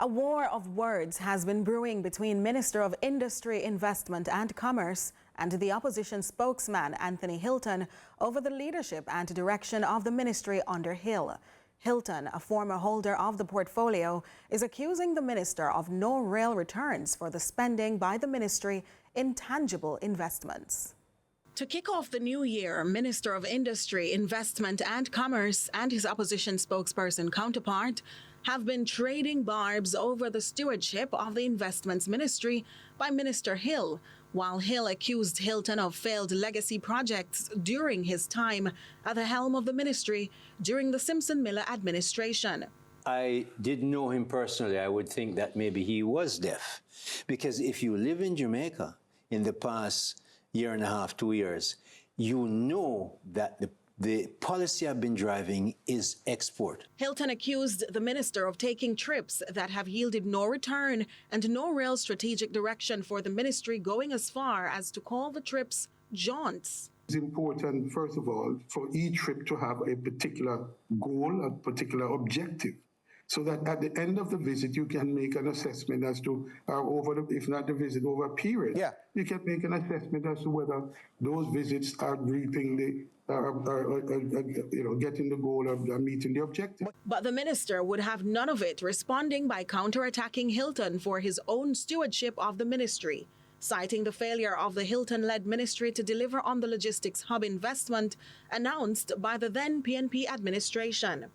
A war of words has been brewing between Minister of Industry, Investment and Commerce and the opposition spokesman Anthony Hilton over the leadership and direction of the ministry under Hill. Hilton, a former holder of the portfolio, is accusing the minister of no real returns for the spending by the ministry in tangible investments. To kick off the new year, Minister of Industry, Investment and Commerce and his opposition spokesperson counterpart have been trading barbs over the stewardship of the Investments Ministry by Minister Hill, while Hill accused Hilton of failed legacy projects during his time at the helm of the ministry during the Simpson-Miller administration. I didn't know him personally. I would think that maybe he was deaf. Because if you live in Jamaica in the past year and a half, 2 years, you know that the policy I've been driving is export. Hilton accused the minister of taking trips that have yielded no return and no real strategic direction for the ministry, going as far as to call the trips jaunts. It's important, first of all, for each trip to have a particular goal, a particular objective, so that at the end of the visit, you can make an assessment as to, if not the visit, over a period, you can make an assessment as to whether those visits are reaping getting the goal of meeting the objective. But the minister would have none of it, responding by counterattacking Hilton for his own stewardship of the ministry, citing the failure of the Hilton-led ministry to deliver on the logistics hub investment announced by the then PNP administration.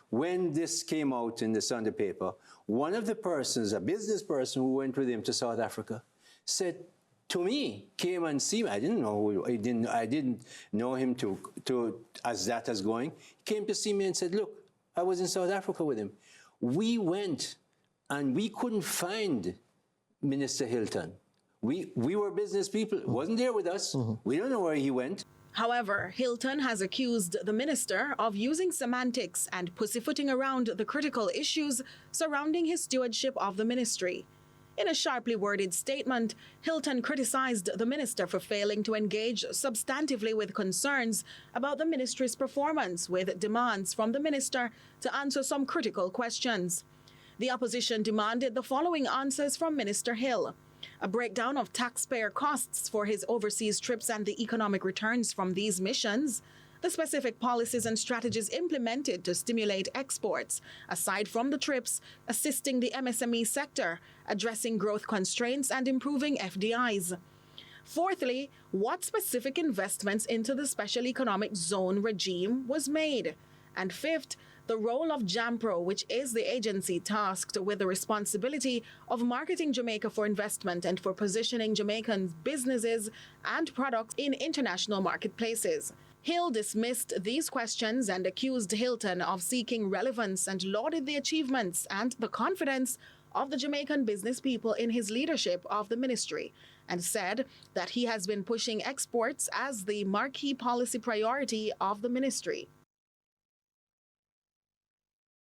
When this came out in the Sunday paper, one of the persons, a business person who went with him to South Africa, said to me, came and see me. I didn't know who, I didn't know him as that as going. He came to see me and said, look, I was in South Africa with him. We went and we couldn't find Minister Hilton. We were business people. He wasn't there with us. We don't know where he went. However, Hilton has accused the minister of using semantics and pussyfooting around the critical issues surrounding his stewardship of the ministry. In a sharply worded statement, Hilton criticized the minister for failing to engage substantively with concerns about the ministry's performance, with demands from the minister to answer some critical questions. The opposition demanded the following answers from Minister Hill: a breakdown of taxpayer costs for his overseas trips and the economic returns from these missions, the specific policies and strategies implemented to stimulate exports, aside from the trips, assisting the MSME sector, addressing growth constraints and improving FDIs. Fourthly, what specific investments into the special economic zone regime was made. And fifth, the role of JAMPRO, which is the agency tasked with the responsibility of marketing Jamaica for investment and for positioning Jamaican businesses and products in international marketplaces. Hill dismissed these questions and accused Hilton of seeking relevance and lauded the achievements and the confidence of the Jamaican business people in his leadership of the ministry, and said that he has been pushing exports as the marquee policy priority of the ministry.